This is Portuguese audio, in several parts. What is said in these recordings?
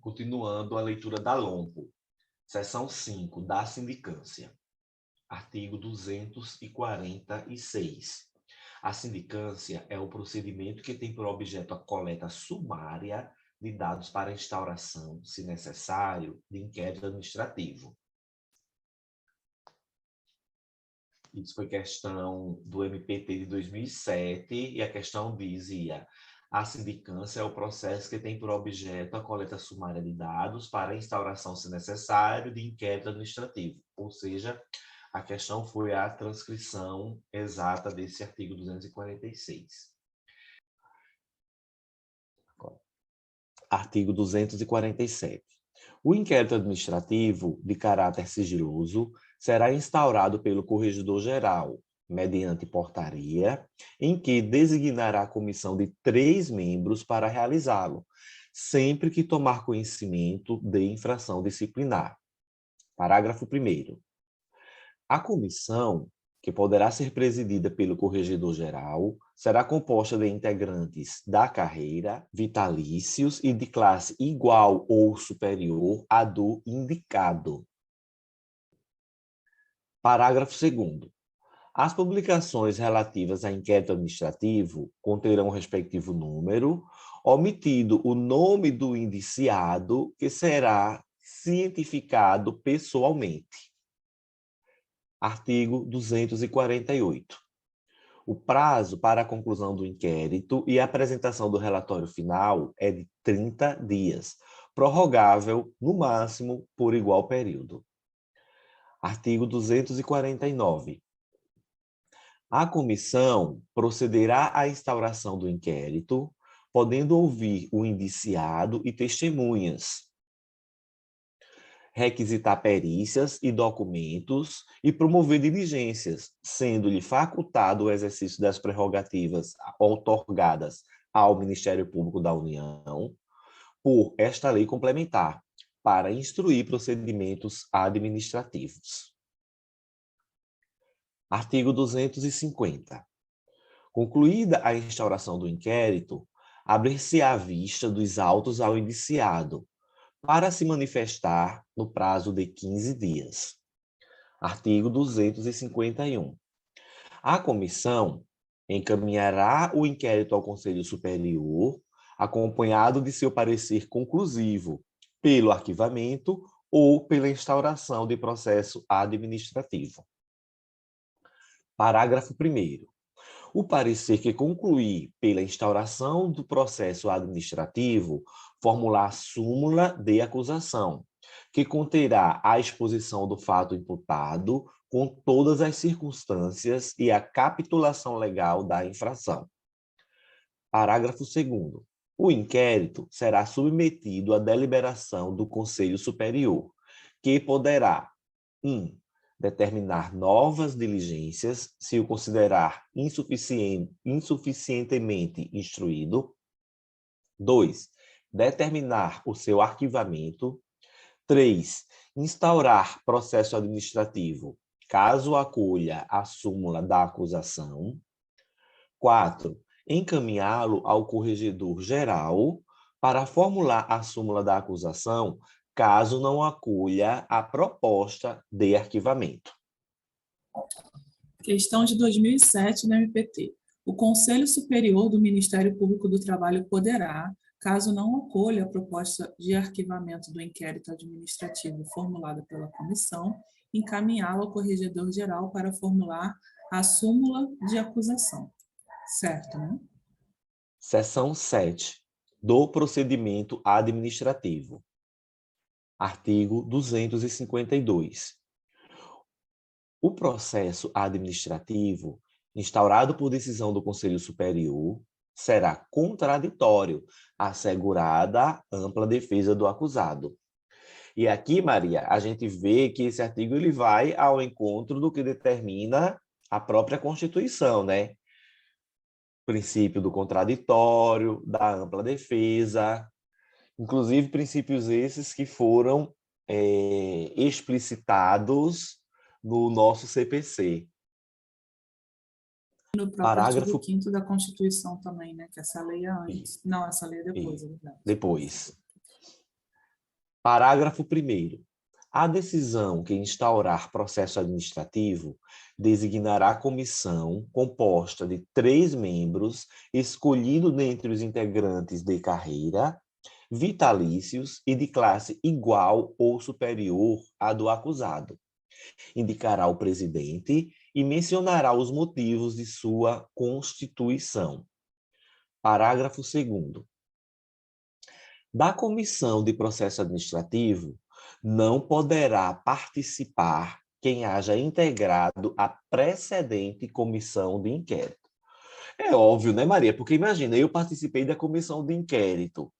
Continuando a leitura da LOMPO, seção 5, da sindicância. Artigo 246. A sindicância é o procedimento que tem por objeto a coleta sumária de dados para instauração, se necessário, de inquérito administrativo. Isso foi questão do MPT de 2007 e a questão dizia: a sindicância é o processo que tem por objeto a coleta sumária de dados para instauração, se necessário, de inquérito administrativo. Ou seja, a questão foi a transcrição exata desse artigo 246. Artigo 247. O inquérito administrativo, de caráter sigiloso, será instaurado pelo Corregedor-Geral, mediante portaria, em que designará a comissão de 3 membros para realizá-lo, sempre que tomar conhecimento de infração disciplinar. Parágrafo 1º. A comissão, que poderá ser presidida pelo Corregedor-Geral, será composta de integrantes da carreira, vitalícios e de classe igual ou superior à do indicado. Parágrafo 2º. As publicações relativas a inquérito administrativo conterão o respectivo número, omitido o nome do indiciado, que será cientificado pessoalmente. Artigo 248. O prazo para a conclusão do inquérito e a apresentação do relatório final é de 30 dias, prorrogável, no máximo, por igual período. Artigo 249. A comissão procederá à instauração do inquérito, podendo ouvir o indiciado e testemunhas, requisitar perícias e documentos e promover diligências, sendo-lhe facultado o exercício das prerrogativas outorgadas ao Ministério Público da União por esta lei complementar, para instruir procedimentos administrativos. Artigo 250. Concluída a instauração do inquérito, abrir-se-á a vista dos autos ao indiciado, para se manifestar no prazo de 15 dias. Artigo 251. A comissão encaminhará o inquérito ao Conselho Superior, acompanhado de seu parecer conclusivo, pelo arquivamento ou pela instauração de processo administrativo. Parágrafo 1º. O parecer que concluir pela instauração do processo administrativo formular súmula de acusação, que conterá a exposição do fato imputado com todas as circunstâncias e a capitulação legal da infração. Parágrafo 2º. O inquérito será submetido à deliberação do Conselho Superior, que poderá 1. Determinar novas diligências, se o considerar insuficientemente instruído. 2. Determinar o seu arquivamento. 3. Instaurar processo administrativo, caso acolha a súmula da acusação. 4. Encaminhá-lo ao Corregedor-Geral para formular a súmula da acusação, caso não acolha a proposta de arquivamento. Questão de 2007 no MPT. O Conselho Superior do Ministério Público do Trabalho poderá, caso não acolha a proposta de arquivamento do inquérito administrativo formulada pela comissão, encaminhá-lo ao Corregedor-Geral para formular a súmula de acusação. Certo, né? Seção 7. Do procedimento administrativo. Artigo 252. O processo administrativo, instaurado por decisão do Conselho Superior, será contraditório, assegurada a ampla defesa do acusado. E aqui, Maria, a gente vê que esse artigo ele vai ao encontro do que determina a própria Constituição, né? Princípio do contraditório, da ampla defesa, inclusive princípios esses que foram explicitados no nosso CPC. No próprio Parágrafo... artigo 5º da Constituição também, né? Que essa lei é antes. Não, essa lei é depois, é verdade. Depois. Parágrafo 1º. A decisão que instaurar processo administrativo designará comissão composta de 3 membros, escolhido dentre os integrantes de carreira, vitalícios e de classe igual ou superior à do acusado. Indicará o presidente e mencionará os motivos de sua constituição. Parágrafo 2º. Da comissão de processo administrativo não poderá participar quem haja integrado a precedente comissão de inquérito. É óbvio, né, Maria? Porque imagina, eu participei da comissão de inquérito.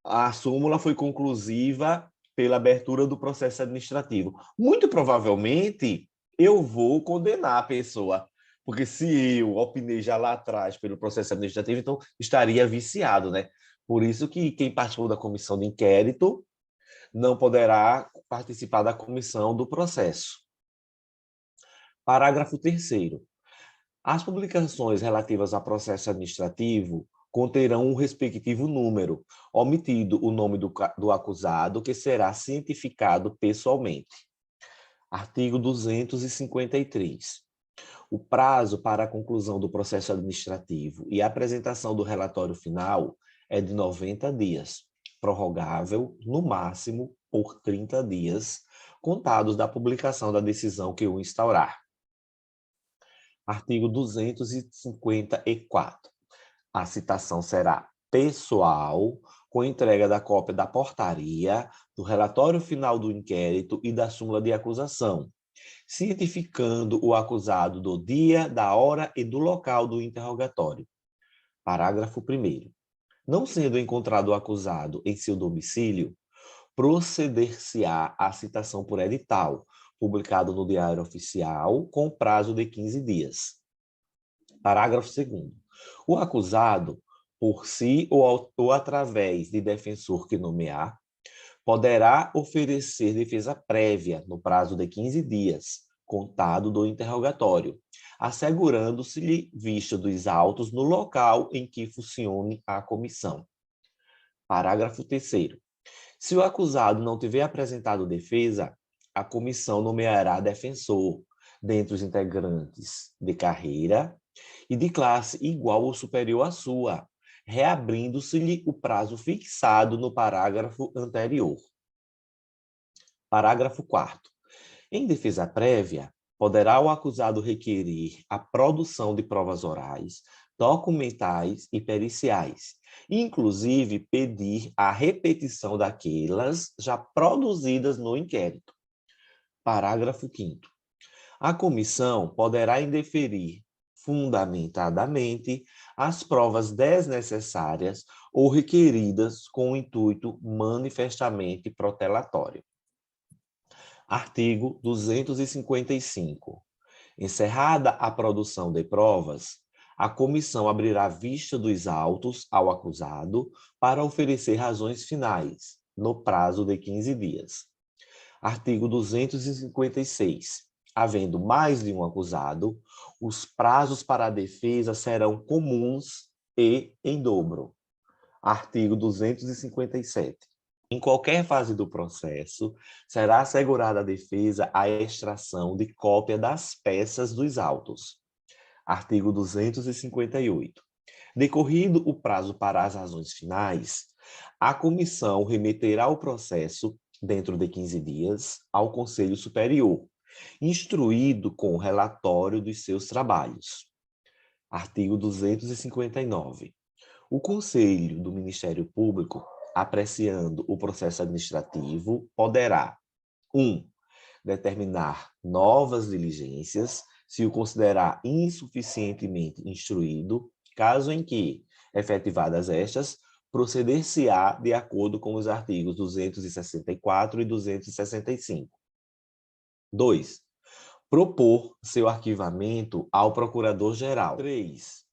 A súmula foi conclusiva pela abertura do processo administrativo. Muito provavelmente, eu vou condenar a pessoa, porque se eu opinei já lá atrás pelo processo administrativo, então estaria viciado, né? Por isso que quem participou da comissão de inquérito não poderá participar da comissão do processo. Parágrafo 3º. As publicações relativas a processo administrativo conterão um respectivo número, omitido o nome do acusado, que será cientificado pessoalmente. Artigo 253. O prazo para a conclusão do processo administrativo e a apresentação do relatório final é de 90 dias, prorrogável, no máximo, por 30 dias, contados da publicação da decisão que o instaurar. Artigo 254. A citação será pessoal, com entrega da cópia da portaria, do relatório final do inquérito e da súmula de acusação, cientificando o acusado do dia, da hora e do local do interrogatório. Parágrafo 1º. Não sendo encontrado o acusado em seu domicílio, proceder-se-á à citação por edital, publicado no Diário Oficial, com prazo de 15 dias. Parágrafo 2º. O acusado, por si ou através de defensor que nomear, poderá oferecer defesa prévia no prazo de 15 dias, contado do interrogatório, assegurando-se-lhe vista dos autos no local em que funcione a comissão. Parágrafo 3º. Se o acusado não tiver apresentado defesa, a comissão nomeará defensor, dentre os integrantes de carreira e de classe igual ou superior à sua, reabrindo-se-lhe o prazo fixado no parágrafo anterior. Parágrafo 4º. Em defesa prévia, poderá o acusado requerer a produção de provas orais, documentais e periciais, inclusive pedir a repetição daquelas já produzidas no inquérito. Parágrafo 5º. A comissão poderá indeferir fundamentadamente as provas desnecessárias ou requeridas com o intuito manifestamente protelatório. Artigo 255. Encerrada a produção de provas, a comissão abrirá vista dos autos ao acusado para oferecer razões finais, no prazo de 15 dias. Artigo 256. Havendo mais de um acusado, os prazos para a defesa serão comuns e em dobro. Artigo 257. Em qualquer fase do processo, será assegurada à defesa a extração de cópia das peças dos autos. Artigo 258. Decorrido o prazo para as razões finais, a comissão remeterá o processo, dentro de 15 dias, ao Conselho Superior, instruído com o relatório dos seus trabalhos. Artigo 259. O Conselho do Ministério Público, apreciando o processo administrativo, poderá 1. Determinar novas diligências, se o considerar insuficientemente instruído, caso em que, efetivadas estas, proceder-se-á de acordo com os artigos 264 e 265. 2. Propor seu arquivamento ao Procurador-Geral. 3.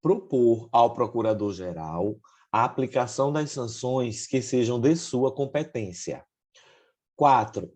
Propor ao Procurador-Geral a aplicação das sanções que sejam de sua competência. 4.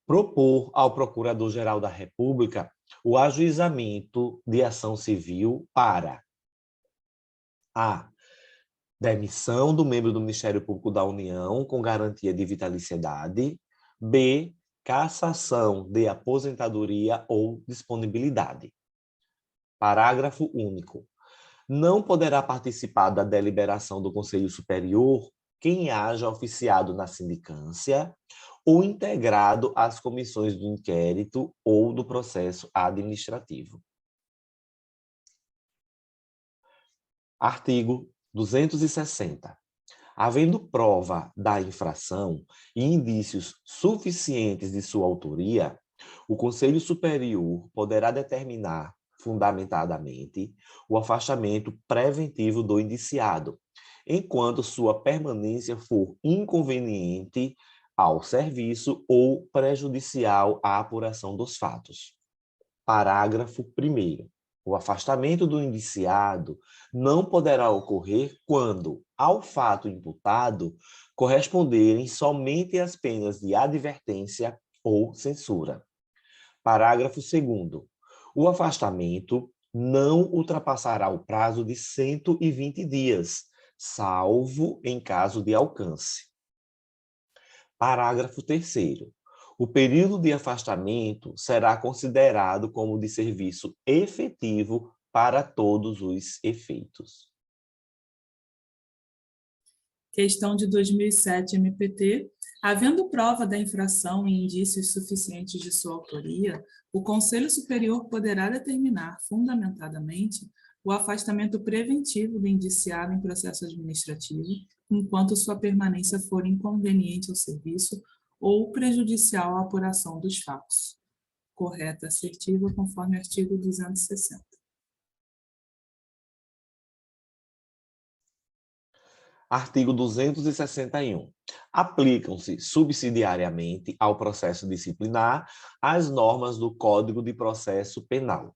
Propor ao Procurador-Geral da República o ajuizamento de ação civil para a. Demissão do membro do Ministério Público da União com garantia de vitaliciedade. B. Cassação de aposentadoria ou disponibilidade. Parágrafo único. Não poderá participar da deliberação do Conselho Superior quem haja oficiado na sindicância ou integrado às comissões do inquérito ou do processo administrativo. Artigo 260. Havendo prova da infração e indícios suficientes de sua autoria, o Conselho Superior poderá determinar, fundamentadamente, o afastamento preventivo do indiciado, enquanto sua permanência for inconveniente ao serviço ou prejudicial à apuração dos fatos. Parágrafo 1º. O afastamento do indiciado não poderá ocorrer quando, ao fato imputado, corresponderem somente as penas de advertência ou censura. Parágrafo 2º. O afastamento não ultrapassará o prazo de 120 dias, salvo em caso de alcance. Parágrafo 3º. O período de afastamento será considerado como de serviço efetivo para todos os efeitos. Questão de 2007, MPT. Havendo prova da infração e indícios suficientes de sua autoria, o Conselho Superior poderá determinar, fundamentadamente, o afastamento preventivo do indiciado em processo administrativo, enquanto sua permanência for inconveniente ao serviço ou prejudicial à apuração dos fatos. Correta, assertiva, conforme artigo 260. Artigo 261. Aplicam-se subsidiariamente ao processo disciplinar as normas do Código de Processo Penal.